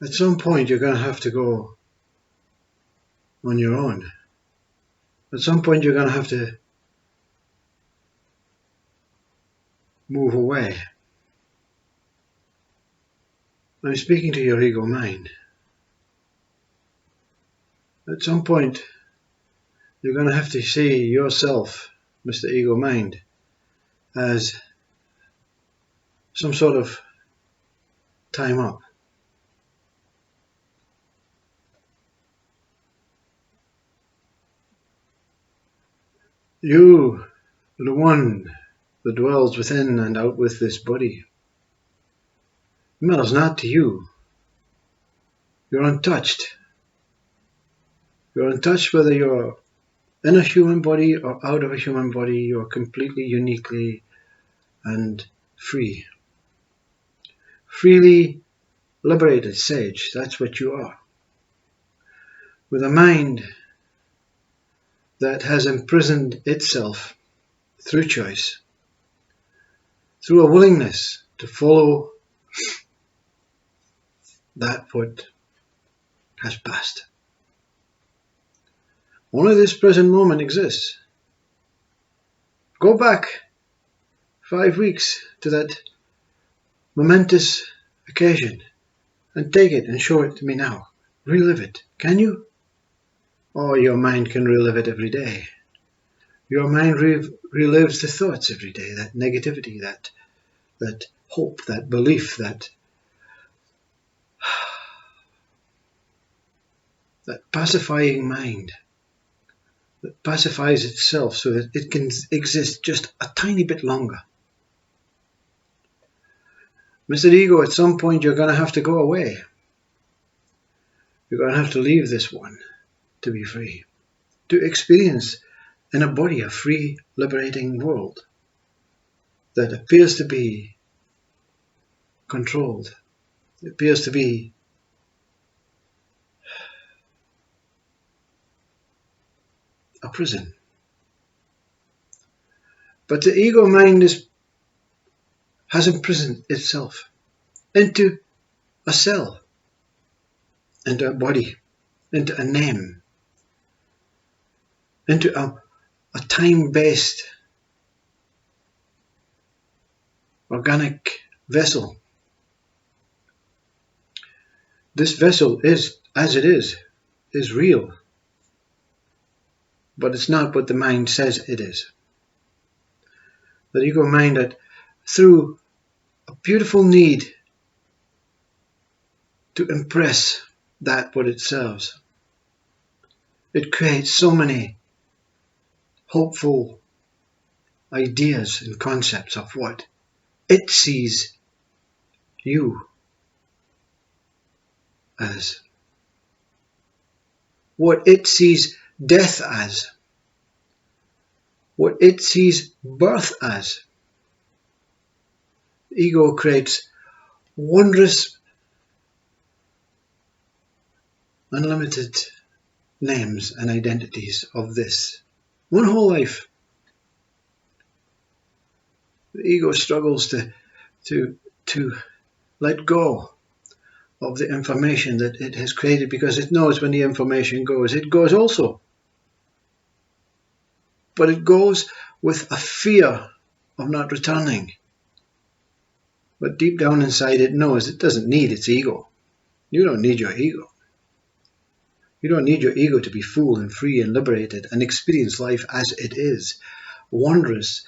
At some point you're going to have to go on your own. At some point you're going to have to move away. I'm speaking to your ego mind. At some point you're going to have to see yourself, Mr. Ego Mind, as some sort of time up. You, the one that dwells within and out with this body, matters not to you. You're untouched. You're untouched whether you're in a human body or out of a human body. You're completely, uniquely, and free. Freely liberated sage, that's what you are. With a mind that has imprisoned itself through choice, through a willingness to follow that what has passed. Only this present moment exists. Go back 5 weeks to that momentous occasion and take it and show it to me now. Relive it. Can you? Oh, your mind can relive it every day. Your mind relives the thoughts every day, that negativity, that hope, that belief, that pacifying mind that pacifies itself so that it can exist just a tiny bit longer. Mr. Ego, at some point you're going to have to go away. You're going to have to leave this one to be free, to experience in a body a free, liberating world that appears to be controlled. It appears to be a prison. But the ego mind has imprisoned itself into a cell, into a body, into a name, into a time-based organic vessel. This vessel is, as it is real, but it's not what the mind says it is. The ego mind that through a beautiful need to impress that what it serves, it creates so many hopeful ideas and concepts of what it sees you as, what it sees death as, what it sees birth as. The ego creates wondrous, unlimited names and identities of this one whole life. The ego struggles to let go of the information that it has created, because it knows when the information goes, it goes also. But it goes with a fear of not returning. But deep down inside it knows it doesn't need its ego. You don't need your ego. You don't need your ego to be full and free and liberated and experience life as it is. Wondrous,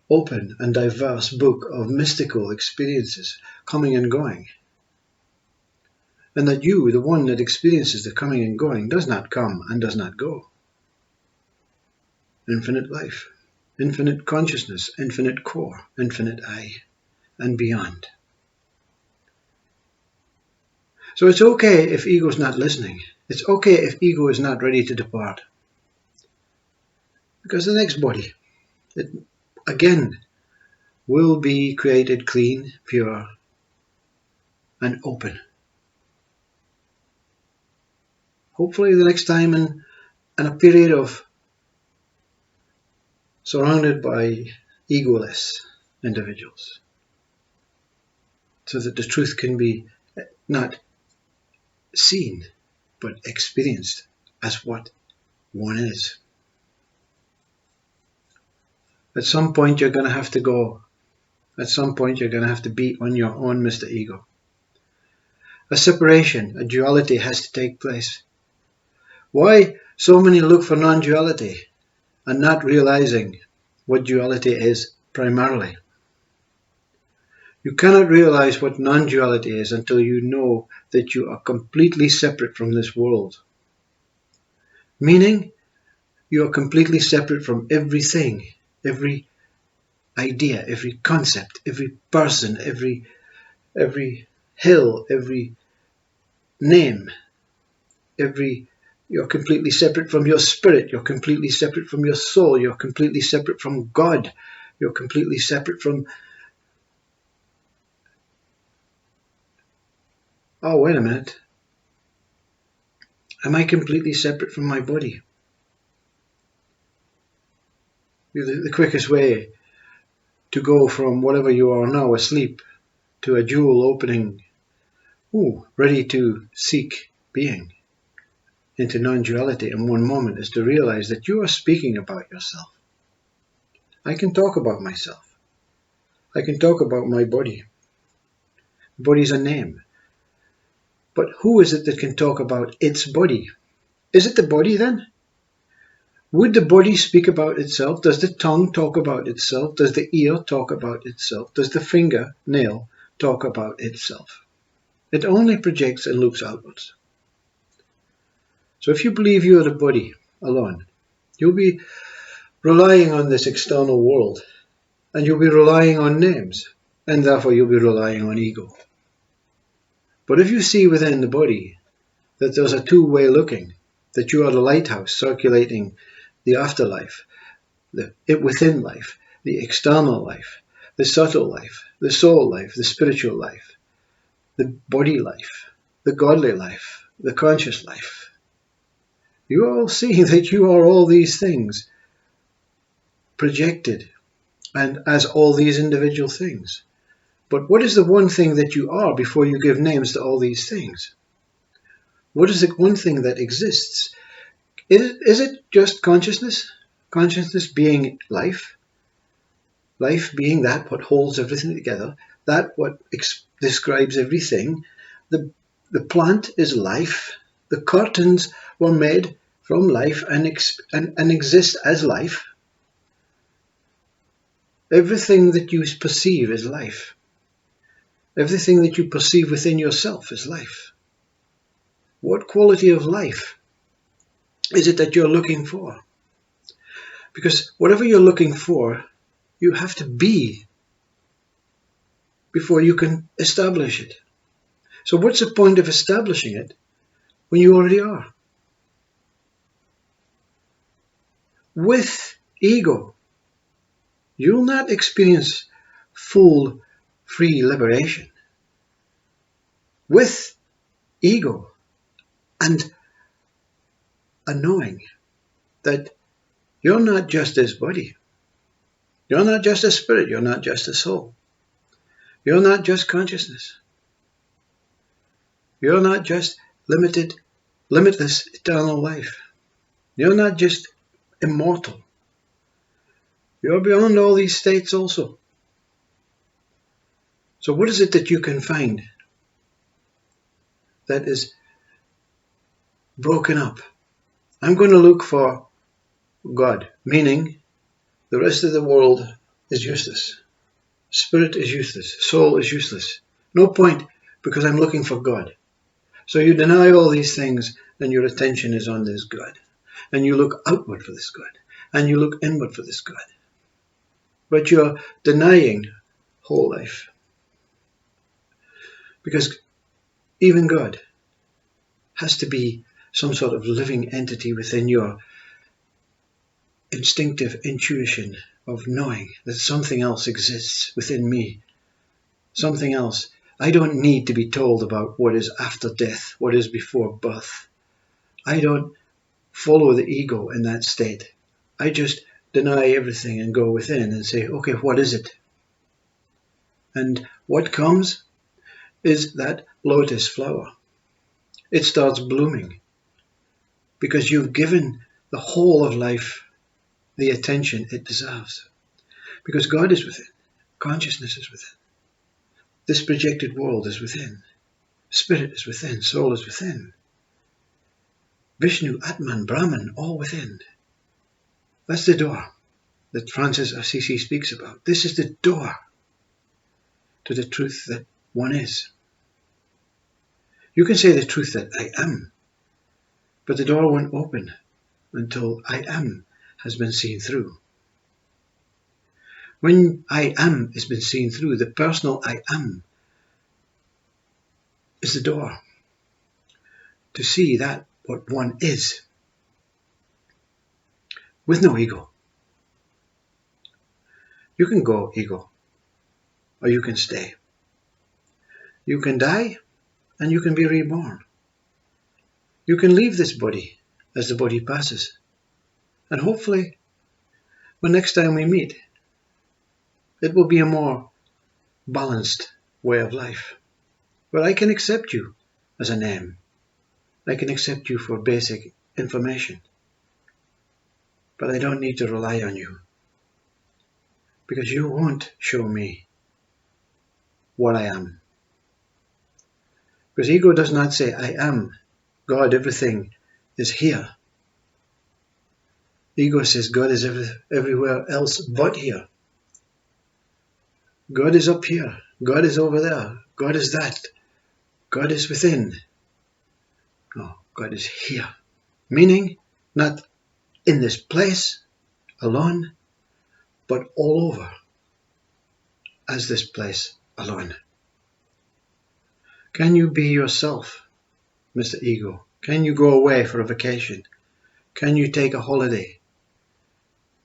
open and diverse book of mystical experiences coming and going. And that you, the one that experiences the coming and going, does not come and does not go. Infinite life, infinite consciousness, infinite core, infinite I, and beyond. So it's okay if ego is not listening. It's okay if ego is not ready to depart. Because the next body, it again will be created clean, pure, and open. Hopefully the next time in a period of surrounded by egoless individuals, so that the truth can be not seen, but experienced as what one is. At some point you're going to have to go. At some point you're going to have to be on your own, Mr. Ego. A separation, a duality has to take place. Why so many look for non-duality and not realizing what duality is primarily? You cannot realize what non-duality is until you know that you are completely separate from this world. Meaning, you are completely separate from everything, every idea, every concept, every person, every hill, every name, you're completely separate from your spirit, you're completely separate from your soul, you're completely separate from God, you're completely separate from... Oh, wait a minute. Am I completely separate from my body? The quickest way to go from whatever you are now, asleep, to a jewel opening, ready to seek being, into non-duality in one moment, is to realize that you are speaking about yourself. I can talk about myself. I can talk about my body. Body's a name. But who is it that can talk about its body? Is it the body then? Would the body speak about itself? Does the tongue talk about itself? Does the ear talk about itself? Does the fingernail talk about itself? It only projects and looks outwards. So if you believe you are the body alone, you'll be relying on this external world, and you'll be relying on names, and therefore you'll be relying on ego. But if you see within the body that there's a two-way looking, that you are the lighthouse circulating the afterlife, the it within life, the external life, the subtle life, the soul life, the spiritual life, the body life, the godly life, the conscious life. You are all seeing that you are all these things projected and as all these individual things. But what is the one thing that you are before you give names to all these things? What is the one thing that exists? Is it just consciousness? Consciousness being life? Life being that what holds everything together, that what describes everything. The plant is life. The curtains were made from life and exist as life. Everything that you perceive is life. Everything that you perceive within yourself is life. What quality of life is it that you're looking for? Because whatever you're looking for, you have to be before you can establish it. So what's the point of establishing it when you already are? With ego, you'll not experience full, free liberation. With ego and a knowing that you're not just this body. You're not just a spirit. You're not just a soul. You're not just consciousness. You're not just limitless, eternal life. You're not just immortal. You're beyond all these states also. So what is it that you can find that is broken up? I'm going to look for God, meaning the rest of the world is useless. Spirit is useless. Soul is useless. No point, because I'm looking for God. So you deny all these things, and your attention is on this God. And you look outward for this God. And you look inward for this God. But you're denying whole life. Because even God has to be some sort of living entity within your instinctive intuition of knowing that something else exists within me. Something else. I don't need to be told about what is after death, what is before birth. I don't follow the ego in that state. I just deny everything and go within and say, okay, what is it? And what comes is that lotus flower. It starts blooming because you've given the whole of life the attention it deserves. Because God is within. Consciousness is within. This projected world is within. Spirit is within. Soul is within. Vishnu, Atman, Brahman, all within. That's the door that Francis of Assisi speaks about. This is the door to the truth that one is. You can say the truth that I am, but the door won't open until I am has been seen through. When I am has been seen through, the personal I am is the door to see that what one is with no ego. You can go ego, or you can stay. You can die, and you can be reborn. You can leave this body as the body passes. And hopefully, when next time we meet, it will be a more balanced way of life, where I can accept you as a name. I can accept you for basic information, but I don't need to rely on you, because you won't show me what I am. Because ego does not say, I am God, everything is here. Ego says God is everywhere else but here. God is up here. God is over there. God is that. God is within. No, God is here. Meaning, not in this place alone, but all over as this place alone. Can you be yourself, Mr. Ego? Can you go away for a vacation? Can you take a holiday?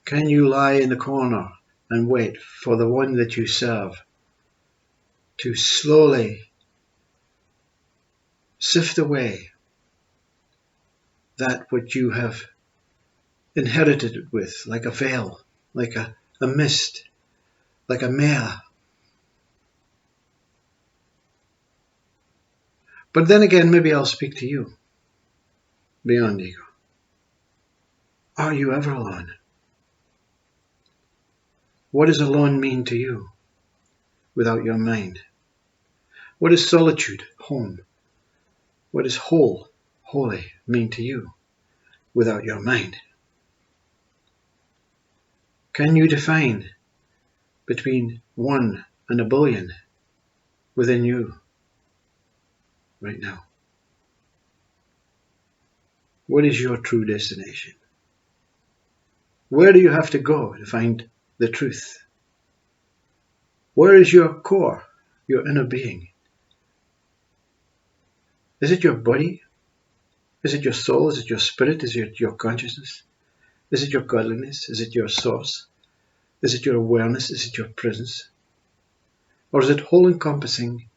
Can you lie in the corner and wait for the one that you serve to slowly sift away that which you have inherited with, like a veil, like a mist, like a mare? But then again, maybe I'll speak to you beyond ego. Are you ever alone? What does alone mean to you without your mind? What is solitude, home? What does whole, holy mean to you without your mind? Can you define between 1 and a billion within you right now? What is your true destination? Where do you have to go to find the truth? Where is your core, your inner being? Is it your body? Is it your soul? Is it your spirit? Is it your consciousness? Is it your godliness? Is it your source? Is it your awareness? Is it your presence? Or is it whole encompassing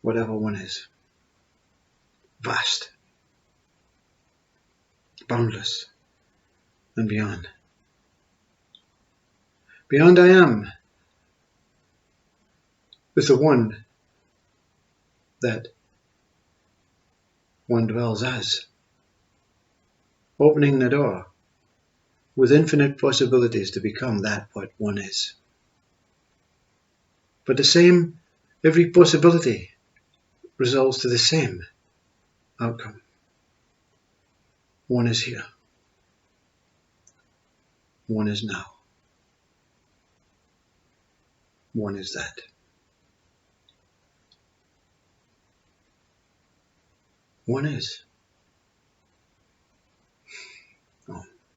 whatever one is? Vast, boundless, and beyond. Beyond I am is the one that one dwells as, opening the door with infinite possibilities to become that what one is. But the same, every possibility resolves to the same outcome. One is here. One is now. One is that. One is.